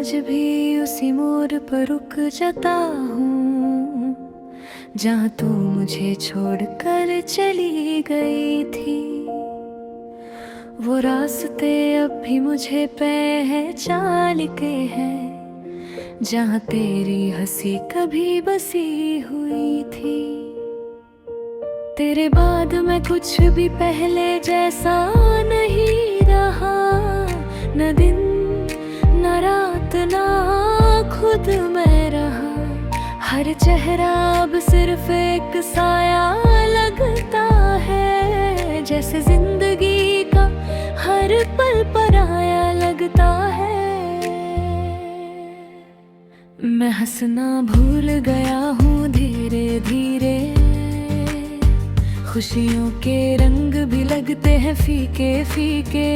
आज भी उसी मोड़ पर रुक जाता हूँ जहाँ तू मुझे छोड़कर चली गई थी। वो रास्ते अब भी मुझे पहचान के हैं जहाँ तेरी हंसी कभी बसी हुई थी। तेरे बाद मैं कुछ भी पहले जैसा नहीं रहा, न दिन न रात ना खुद मैं रहा। हर चेहरा अब सिर्फ एक साया लगता है, जैसे जिंदगी का हर पल पराया लगता है। मैं हंसना भूल गया हूँ धीरे धीरे, खुशियों के रंग भी लगते हैं फीके फीके।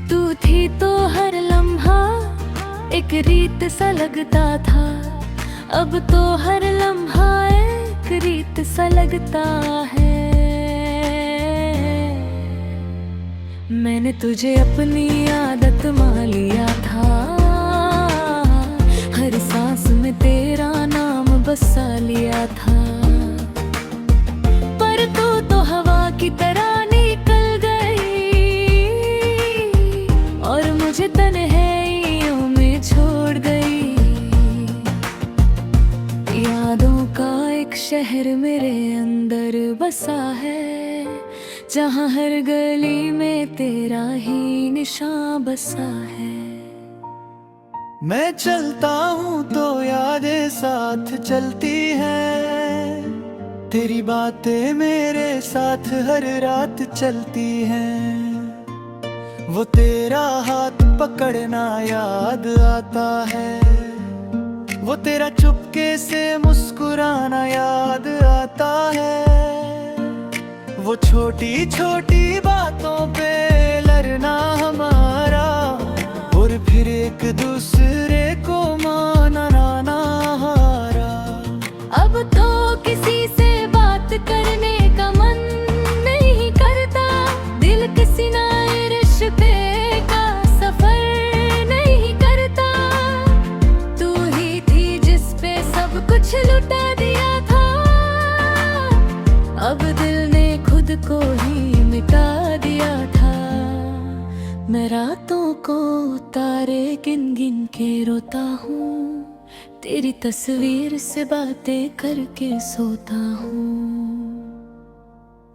तू थी तो हर लम्हा एक रीत सा लगता था, अब तो हर लम्हा एक रीत सा लगता है। मैंने तुझे अपनी आदत मान लिया था, हर सांस में तेरा नाम बसा लिया था। पर तू तो हवा की तरह निकल गई और मुझे तन्हाइयों में छोड़ गई। यादों का एक शहर मेरे अंदर बसा है, जहाँ हर गली में तेरा ही निशान बसा है। मैं चलता हूँ तो यादें साथ चलती हैं, तेरी बातें मेरे साथ हर रात चलती हैं। वो तेरा हाथ पकड़ना याद आता है, वो तेरा चुपके से मुस्कुराना याद आता है। वो छोटी छोटी बातों पे लड़ना हमारा, और फिर एक दूसरे को मानना ना हारा। अब तो किसी से बात करने का मन नहीं करता, दिल किसी नए रिश्ते का सफर नहीं करता। तू ही थी जिस पे सब कुछ लुटा दिया था, अब दिल ने खुद को ही मिटा दिया था। मैं रातों को तारे गिन गिन के रोता हूँ, तेरी तस्वीर से बातें करके सोता हूँ।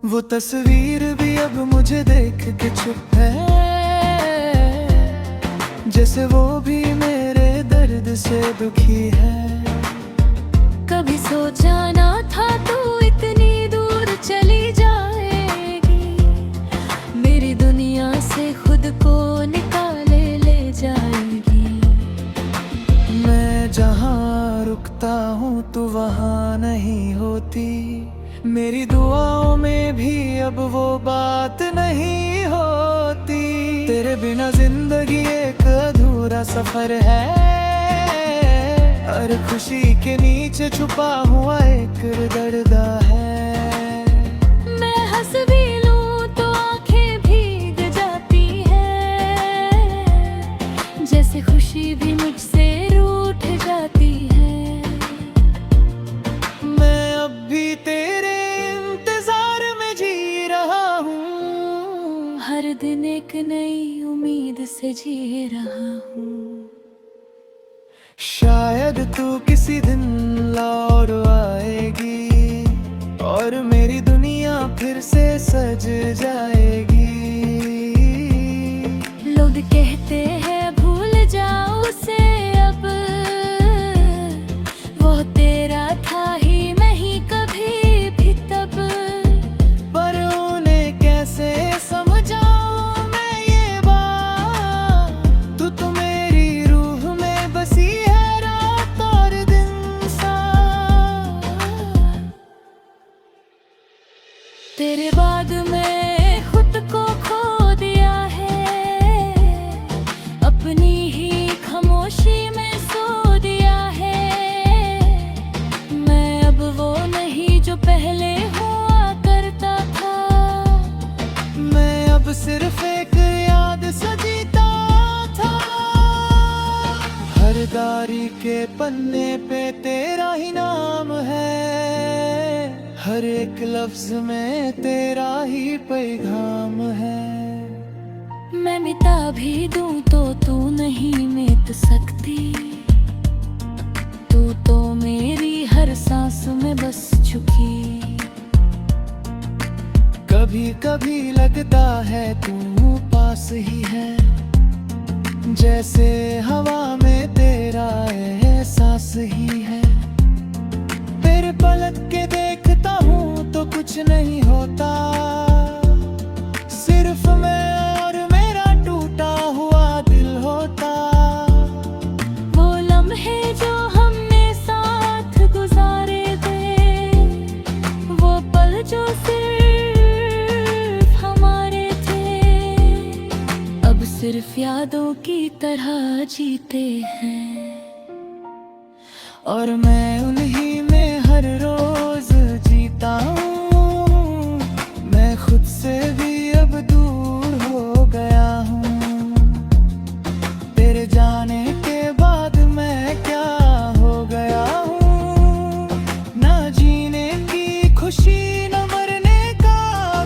वो तस्वीर भी अब मुझे देख के चुप है, जैसे वो भी मेरे दर्द से दुखी है। कभी सोचा ना था तू इतनी दूर चली जाएगी, मेरी दुनिया से खुद को निकाले ले जाएगी। मैं जहाँ रुकता हूँ तू वहाँ नहीं होती, मेरी दुआओं में भी अब वो बात नहीं होती। तेरे बिना जिंदगी एक अधूरा सफर है, हर खुशी के नीचे छुपा हुआ एक दर्द है। मैं हंस भी लूं तो आंखें भीग जाती हैं, जैसे खुशी भी मुझसे रूठ जाती है। मैं अब भी तेरे इंतजार में जी रहा हूँ, हर दिन एक नई उम्मीद से जी रहा हूँ। शायद तू किसी दिन लौट आएगी और मेरी दुनिया फिर से सज जाएगी। लोग कहते हैं भूल जाओ उसे अब, वो तेरा था ही नहीं कभी भी तब। पर उन्हें कैसे समझाऊं मैं ये बात, तू तो मेरी रूह में बसी है रात और दिन सा। तेरे बाद मैं खुद डायरी के पन्ने पे तेरा ही नाम है, हर एक लफ्ज में तेरा ही पैगाम है। मैं मिटा भी दूं तो तू नहीं मिट सकती, तू तो मेरी हर सांस में बस चुकी। कभी कभी लगता है तू पास ही है, जैसे हवा में तेरा एहसास ही है। तेरे पलक के देखता हूँ तो कुछ नहीं होता, सिर्फ मैं और मेरा टूटा हुआ दिल होता। वो लम्हे जो हमने साथ गुजारे थे, वो पल जो सिर्फ हमारे थे, अब सिर्फ यादों की तरह जीते हैं। और मैं उन्हीं में हर रोज जीता हूँ, मैं खुद से भी अब दूर हो गया हूँ। तेरे जाने के बाद मैं क्या हो गया हूँ, ना जीने की खुशी न मरने का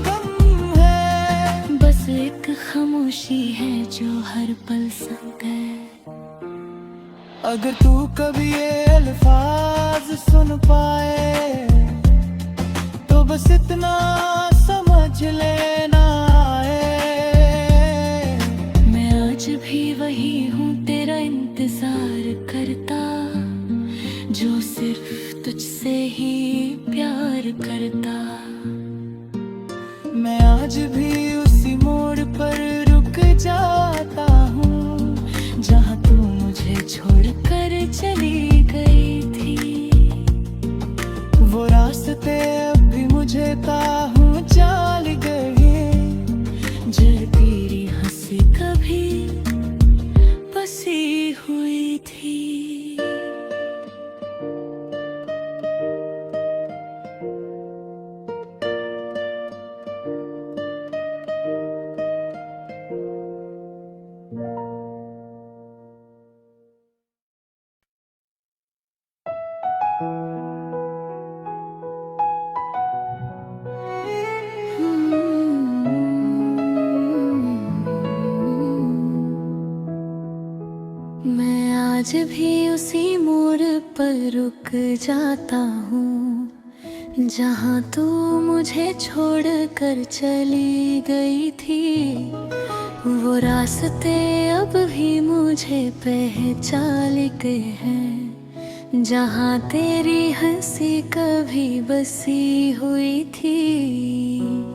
गम है। बस एक खामोशी है जो हर पल संग है। अगर तू कभी ये अल्फाज सुन पाए तो बस इतना समझ लेना है, मैं आज भी वही हूँ तेरा इंतजार करता, जो सिर्फ तुझसे ही प्यार करता। मैं आज भी उसी मोड़ पर रुक जाता हूँ, जहाँ तू मुझे छोड़कर चली गई थी। वो रास्ते अब भी मुझे ताहूँ चाल गए, जो तेरी हंसी कभी बसी हुई थी। मैं आज भी उसी मोड़ पर रुक जाता हूँ, जहाँ तू मुझे छोड़ कर चली गई थी। वो रास्ते अब भी मुझे पहचान गए हैं, जहाँ तेरी हंसी कभी बसी हुई थी।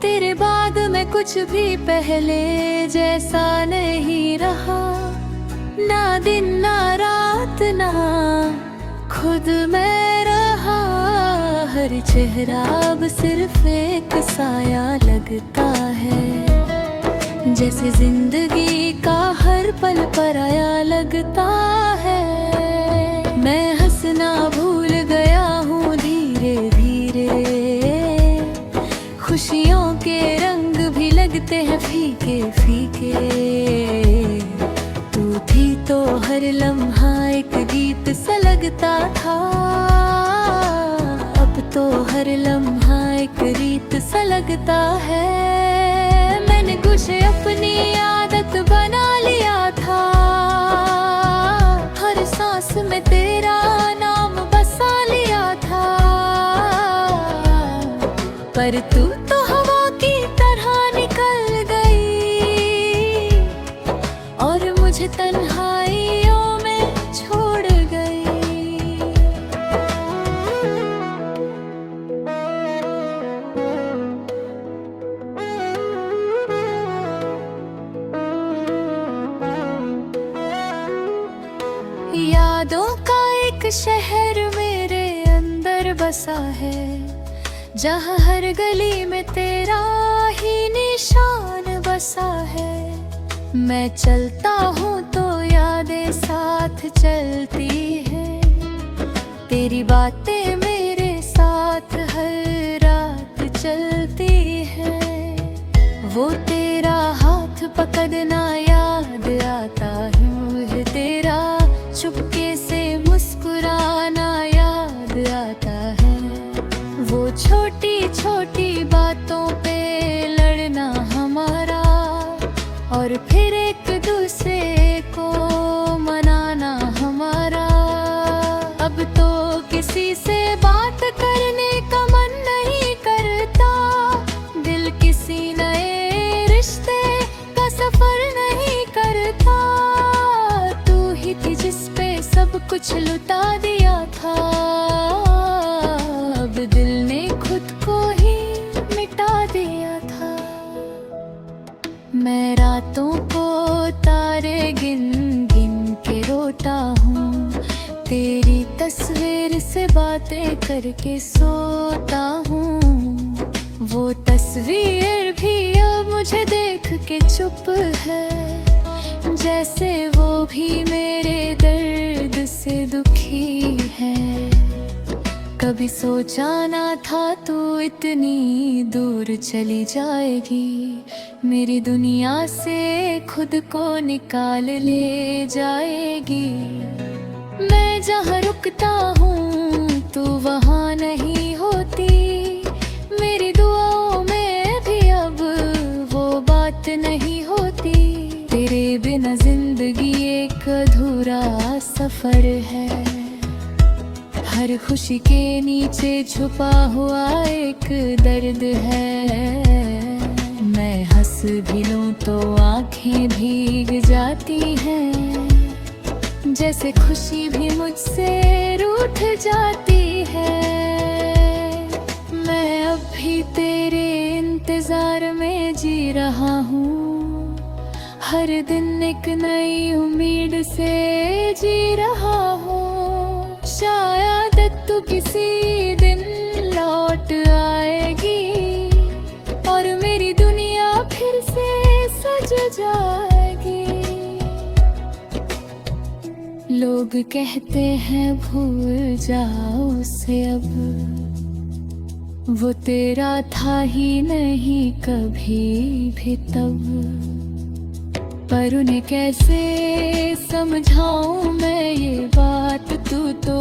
तेरे बाद मैं कुछ भी पहले जैसा नहीं रहा, ना दिन ना रात ना खुद मैं रहा। हर चेहरा अब सिर्फ एक साया लगता है, जैसे जिंदगी का हर पल पराया लगता है। मैं हंसना भूल गया हूँ धीरे धीरे, खुशियों के रंग भी लगते हैं फीके फीके। तू थी तो हर लम्हा एक गीत सा लगता था, अब तो हर लम्हा एक रीत सा लगता है। मैंने कुछ अपनी आदत बना लिया था, हर सांस में तेरा नाम बसा लिया था। पर तू तो हवा की तरह निकल गई, और मुझे तन्हाइयों में छोड़ गई। यादों का एक शहर मेरे अंदर बसा है, जहाँ हर गली में तेरा ही निशान बसा है। मैं चलता हूँ तो यादें साथ चलती है, तेरी बातें मेरे साथ हर रात चलती है। वो तेरा हाथ पकड़ना याद आता है, तेरा चुपके से अब तो किसी से बात करने का मन नहीं करता, दिल किसी नए रिश्ते का सफर नहीं करता। तू ही थी जिस पे सब कुछ लुटा दिया था, अब दिल ने खुद को ही मिटा दिया था। मैं रातों को तारे गिन गिन के रोता हूँ, तेरी तस्वीर से बातें करके सोता हूँ। वो तस्वीर भी अब मुझे देख के चुप है, जैसे वो भी मेरे दर्द से दुखी है। कभी सोचा ना था तू इतनी दूर चली जाएगी, मेरी दुनिया से खुद को निकाल ले जाएगी। मैं जहाँ रुकता हूँ तू वहाँ नहीं होती, मेरी दुआओं में भी अब वो बात नहीं होती। तेरे बिना जिंदगी एक अधूरा सफर है, हर खुशी के नीचे छुपा हुआ एक दर्द है। मैं हंस भी लूं तो आंखें भीग जाती हैं, जैसे खुशी भी मुझसे रूठ जाती है। मैं अब भी तेरे इंतजार में जी रहा हूँ, हर दिन एक नई उम्मीद से जी रहा हूँ। शायद तू किसी दिन लौट आएगी और मेरी दुनिया फिर से सज जाएगी। लोग कहते हैं भूल जाओ उसे अब, वो तेरा था ही नहीं कभी भी तब। पर उन्हें कैसे समझाऊं मैं ये बात, तू तो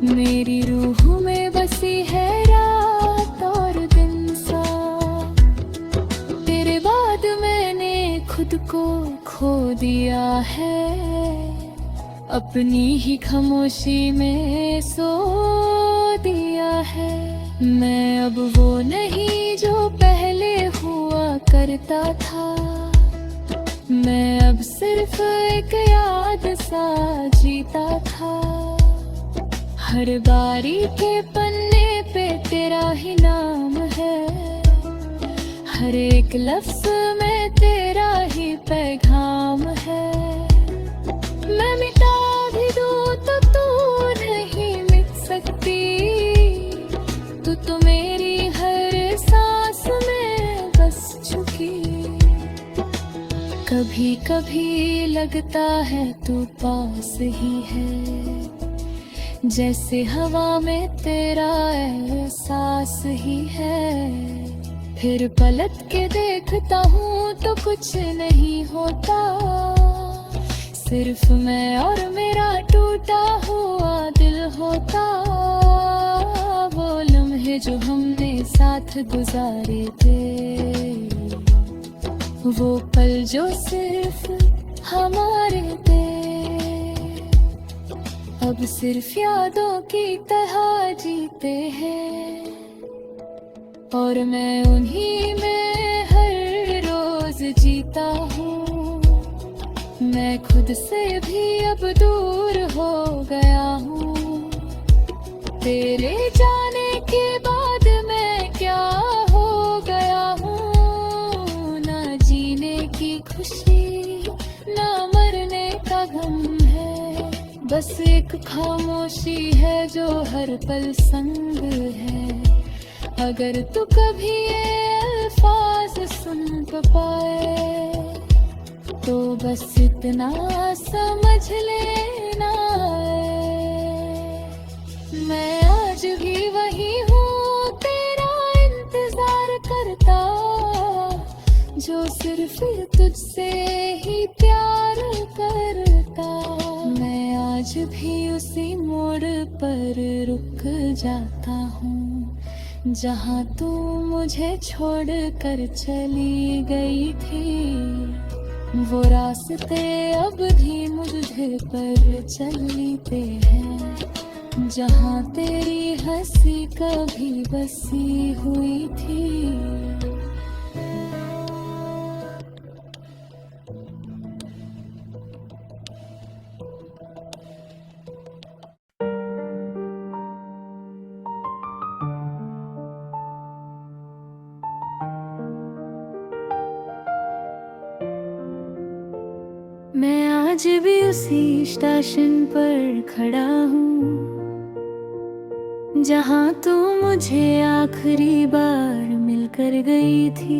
मेरी रूह में बसी है रात और दिन सा। तेरे बाद मैंने खुद को खो दिया है, अपनी ही खामोशी में सो दिया है। मैं अब वो नहीं जो पहले हुआ करता था, मैं अब सिर्फ एक याद सा जीता था। हर बारी के पन्ने पे तेरा ही नाम है, हर एक लफ्ज में तेरा ही पैगाम है। मैं मिटा भी दूँ तो तू नहीं मिट सकती, तू तो मेरी हर सांस में बस चुकी। कभी कभी लगता है तू पास ही है, जैसे हवा में तेरा एहसास ही है। फिर पलट के देखता हूँ तो कुछ नहीं होता, सिर्फ मैं और मेरा टूटा हुआ दिल होता। वो लम्हे जो हमने साथ गुजारे थे, वो पल जो सिर्फ हमारे थे, अब सिर्फ यादों की तरह जीते हैं। और मैं उन्हीं में हर रोज जीता हूँ, मैं खुद से भी अब दूर हो गया हूँ। तेरे जाने के बाद मैं क्या हो गया हूँ, ना जीने की खुशी ना मरने का गम है, बस एक खामोशी है जो हर पल संग है। अगर तू कभी ये अल्फाज सुन पाए तो बस इतना समझ लेना मैं आज भी वही हूँ, तेरा इंतजार करता, जो सिर्फ तुझसे ही प्यार करता। मैं आज भी उसी मोड़ पर रुक जाता हूँ, जहाँ तू मुझे छोड़ कर चली गई थी। वो रास्ते अब भी मुझे पर चलते हैं, जहाँ तेरी हंसी कभी बसी हुई थी। मैं आज भी उसी स्टेशन पर खड़ा हूँ जहाँ तू मुझे आखिरी बार मिलकर गई थी।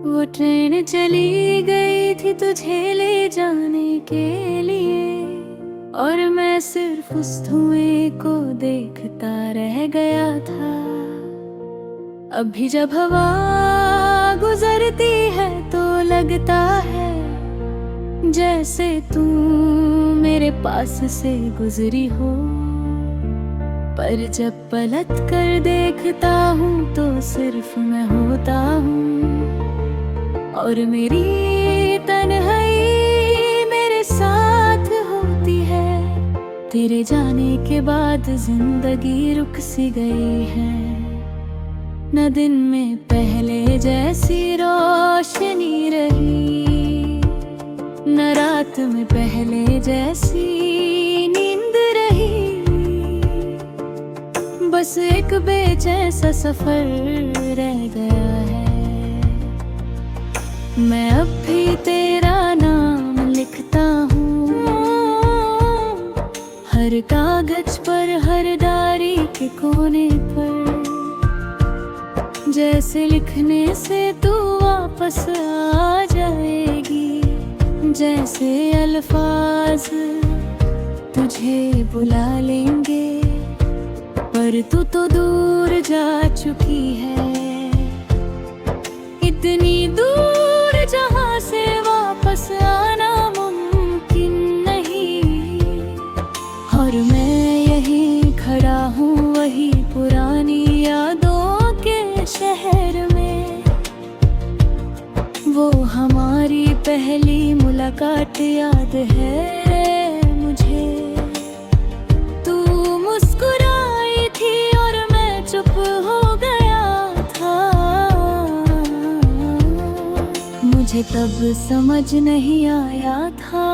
वो ट्रेन चली गई थी तुझे ले जाने के लिए, और मैं सिर्फ उस धुएं को देखता रह गया था। अभी जब हवा गुजरती है तो लगता है जैसे तू मेरे पास से गुजरी हो, पर जब पलट कर देखता हूँ तो सिर्फ मैं होता हूँ, और मेरी तन्हाई मेरे साथ होती है। तेरे जाने के बाद जिंदगी रुक सी गई है, न दिन में पहले जैसी रोशनी रही, न रात में पहले जैसी नींद रही। बस एक बेचैन सा सफर रह गया है। मैं अब भी तेरा नाम लिखता हूँ, हर कागज पर, हर डायरी के कोने पर। जैसे लिखने से तू वापस आ जाएगी, जैसे अल्फाज तुझे बुला लेंगे, पर तू तो दूर जा चुकी है, इतनी दूर जहां से वापस आना मुमकिन नहीं। और मैं यहीं खड़ा हूँ वही पुरानी यादों के शहर में, वो हमारी पहली मुलाकात याद है मुझे। तू मुस्कुराई थी और मैं चुप हो गया था, मुझे तब समझ नहीं आया था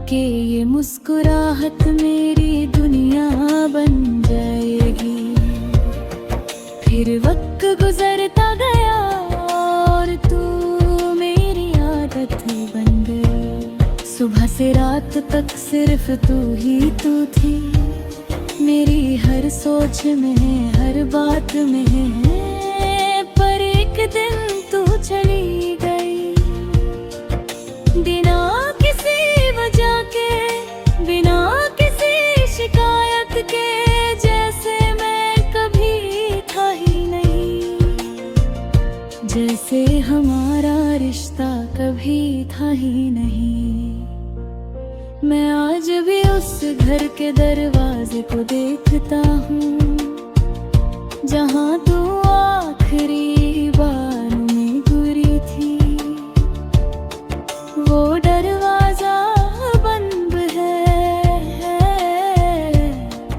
कि ये मुस्कुराहट मेरी दुनिया बन जाएगी। फिर वक्त गुजरता गया और तू मेरी आदत बन गई। सुबह से रात तक सिर्फ तू ही तू थी, मेरी हर सोच में, हर बात में। पर एक दिन तू चली गई, बिना किसी वजह के, बिना किसी शिकायत के, जैसे मैं कभी था ही नहीं, जैसे हमारा रिश्ता कभी था ही नहीं। मैं आज भी उस घर के दरवाजे को देखता हूँ जहाँ तू आखिरी बार में गुरी थी। वो दरवाजा बंद है,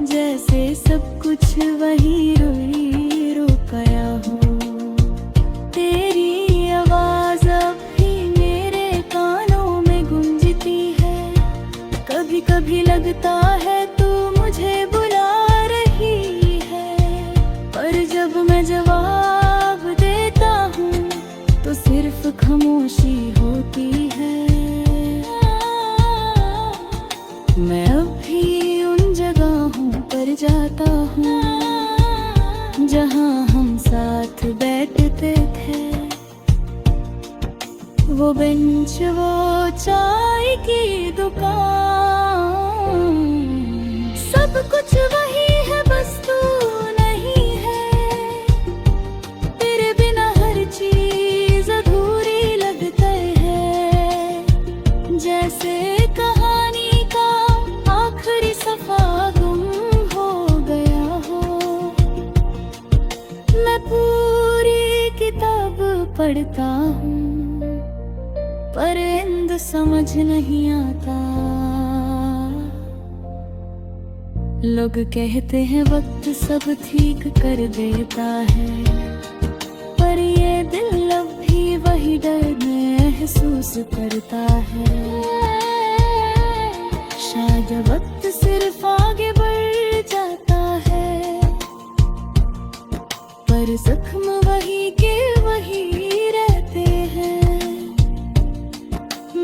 जैसे सब कुछ वही रोई रुकाया हो। तेरी आवाज अब भी मेरे कानों में गूंजती है, कभी कभी लगता है तू मुझे बुला रही है, पर जब मैं जवाब देता हूँ तो सिर्फ खामोशी होती है। मैं अब भी उन जगहों पर जाता हूँ जहाँ हम साथ बैठते थे, वो बेंच, वो चाय की दुकान, सब कुछ वही है, बस तू नहीं है। तेरे बिना हर चीज अधूरी लगती है, जैसे कहानी का आखिरी सफा गुम हो गया हो। मैं पूरी किताब पढ़ता हूँ पर इंद समझ नहीं आता, लोग कहते हैं वक्त सब ठीक कर देता है, पर ये दिल अब भी वही डर महसूस करता है। शायद वक्त सिर्फ आगे बढ़ जाता है, पर जख्म वही के वही रहते हैं।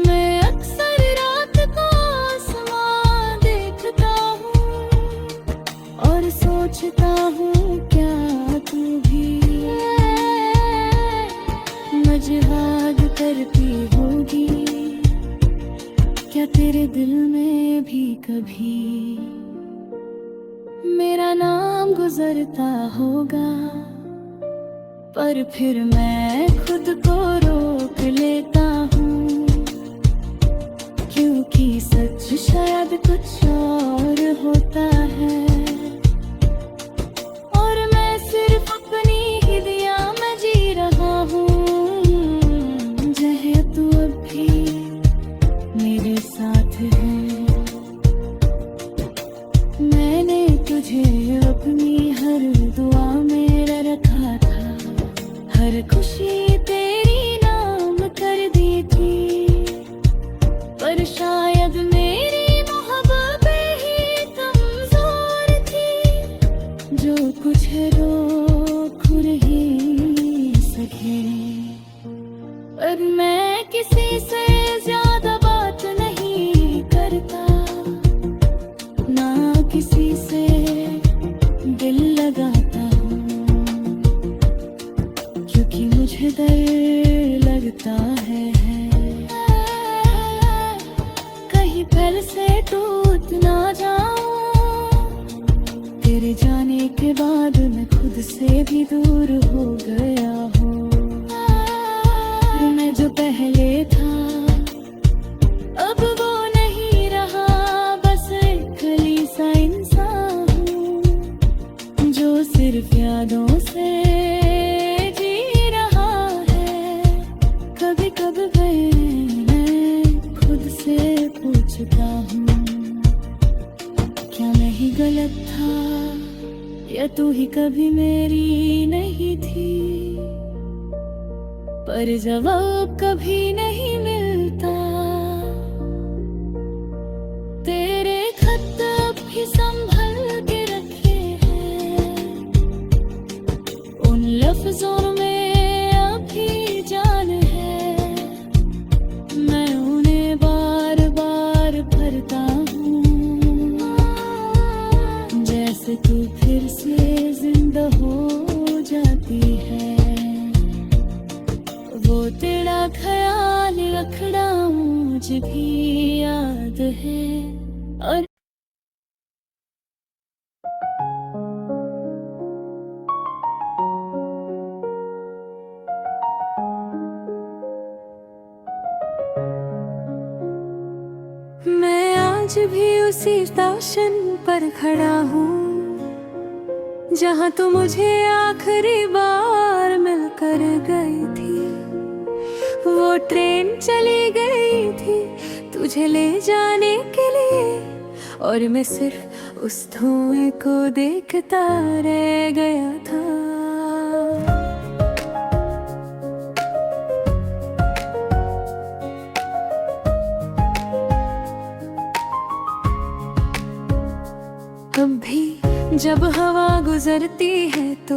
मैं अक्सर रात को आसमां देखता हूँ और सोचता हूँ क्या तू भी मजहाद करती होगी, क्या तेरे दिल में भी कभी मेरा नाम गुजरता होगा। पर फिर मैं खुद को रोक लेता हूँ, क्योंकि सच शायद कुछ और होता है। और मैं सिर्फ अपनी ही दुनिया में जी रहा हूँ, जहाँ तू अब भी मेरे साथ है। मैंने तुझे अपनी हर दुआ में रखा था, हर खुशी तेरी नाम कर दी थी, पर शायद मेरी मोहब्बतें ही कमजोर थी, जो कुछ रोक नहीं सके। पर मैं किसी से ज्यादा बात नहीं करता, ना किसी से दिल लगाता हूँ, क्योंकि मुझे डर लगता है कहीं पहले से टूट ना जाऊं। तेरे जाने के बाद मैं खुद से भी दूर हो गया हूँ। मैं जो पहले था अब वो नहीं रहा, बस एक खली सा इंसान हूँ जो सिर्फ यादों से जी रहा है। कभी कभी मैं खुद से पूछता हूँ, क्या मैं ही गलत था या तू ही कभी मेरी नहीं थी, पर जवाब कभी नहीं मिलता। तेरे खत अब भी संभल के रखे हैं, उन लफ्जों में अभी जान है। मैं उन्हें बार बार भरता हूँ, जैसे तू फिर से जिंदा हो जाती है। वो तेरा ख्याल रखना मुझे भी याद है। और मैं आज भी उसी स्टेशन पर खड़ा हूँ, जहाँ तू मुझे आखिरी बार मिलकर गई थी। वो ट्रेन चली गई थी तुझे ले जाने के लिए, और मैं सिर्फ उस धुएं को देखता रह गया था। अब भी जब हवा गुजरती है तो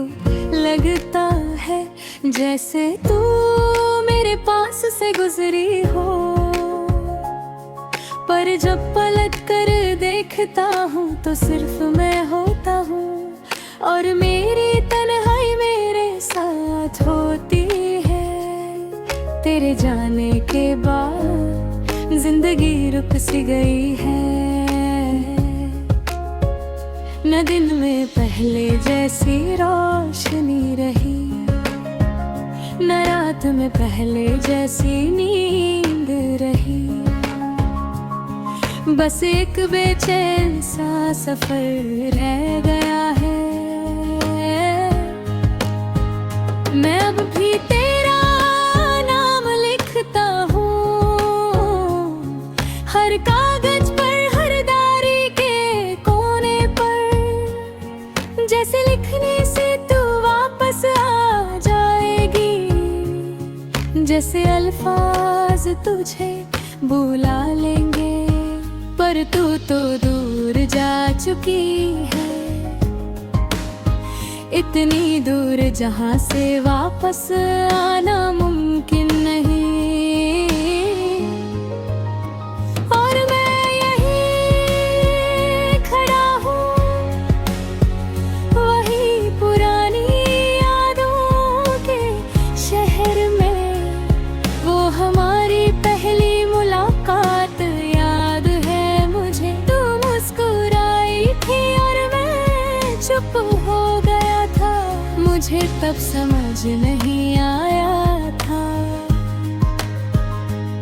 लगता है जैसे तू मेरे पास से गुजरी हो, पर जब पलट कर देखता हूँ तो सिर्फ मैं होता हूँ, और मेरी तन्हाई मेरे साथ होती है। तेरे जाने के बाद जिंदगी रुक सी गई है, न दिन में पहले जैसी रोशनी रही, न रात में पहले जैसी नींद रही। बस एक बेचैन सा सफर रह गया है। मैं अब भी तेरा नाम लिखता हूँ, हर कागज पर, हर डायरी के कोने पर। जैसे अल्फाज तुझे बुला लेंगे, पर तू तो दूर जा चुकी है, इतनी दूर जहां से वापस आना मुमकिन नहीं। और मैं यहीं खड़ा हूँ वही पुरानी यादों के शहर में, वो हमारी पहली मुलाकात याद है मुझे। तू मुस्कुराई थी और मैं चुप हो गया था, मुझे तब समझ नहीं आया था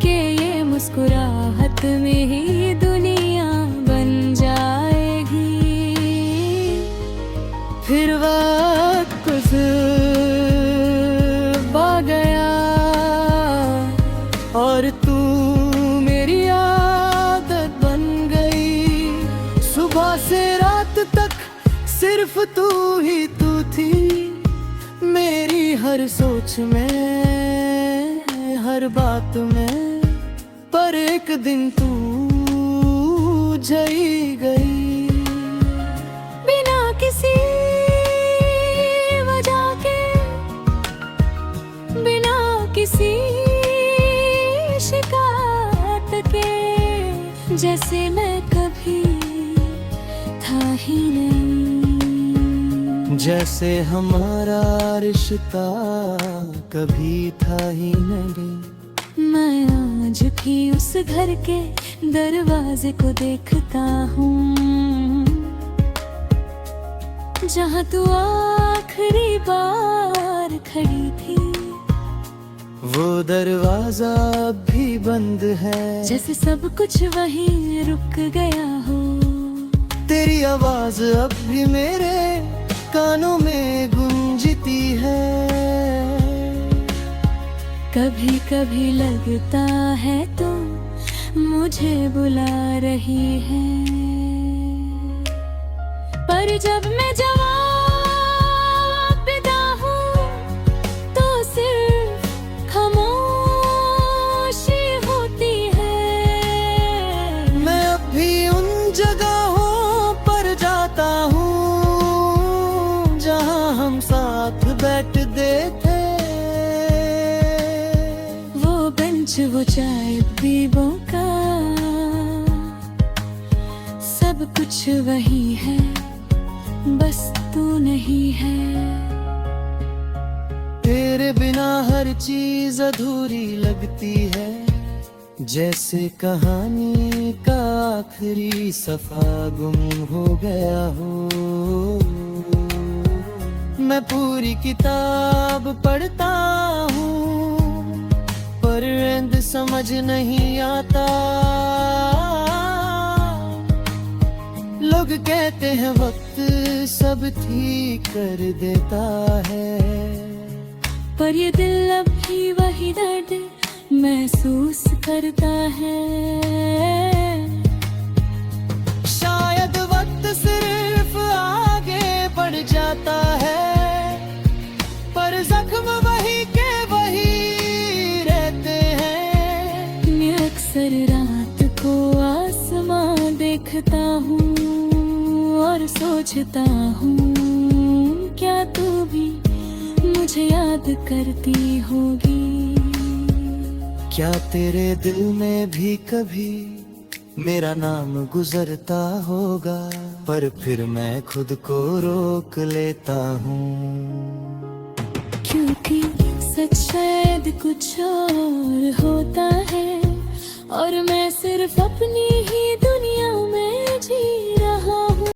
कि ये मुस्कुराहट में ही दुनिया बन जाएगी। फिर वक्त गुज़र गया और तू मेरी आदत बन गई। सुबह से रात तक सिर्फ तू ही तू थी, मेरी हर सोच में, हर बात में। पर एक दिन तू जई गई, बिना किसी वजह के, बिना किसी शिकायत के, जैसे मैं कभी था ही नहीं। जैसे हमारा रिश्ता कभी था ही नहीं। मैं आज भी उस घर के दरवाजे को देखता हूँ, जहाँ तू आखिरी बार खड़ी थी। वो दरवाजा अब भी बंद है, जैसे सब कुछ वहीं रुक गया हो। तेरी आवाज अब भी मेरे कानों में गूंजती है। कभी कभी लगता है तुम मुझे बुला रही है, पर जब मैं जवाब देता हूँ तो सिर्फ खामोशी होती है। मैं अब भी उन जगहों पर जाता हूँ जहाँ हम साथ बैठते थे। वो बेंच, वो चाय पीबों का, सब कुछ वही है, बस तू नहीं है। तेरे बिना हर चीज अधूरी लगती है, जैसे कहानी का आखिरी सफा गुम हो गया हो। मैं पूरी किताब पढ़ता हूँ, पर एंड समझ नहीं आता। लोग कहते हैं वक्त सब ठीक कर देता है, पर ये दिल अब भी वही दर्द महसूस करता है। शायद वक्त सिर्फ आगे बढ़ जाता है, पर जख्म वही के वही रहते हैं। मैं अक्सर रात को आसमां देखता हूँ और सोचता हूँ, क्या तू भी मुझे याद करती होगी? क्या तेरे दिल में भी कभी मेरा नाम गुजरता होगा? पर फिर मैं खुद को रोक लेता हूँ, क्योंकि सच शायद कुछ और होता है, और मैं सिर्फ अपनी ही दुनिया में जी रहा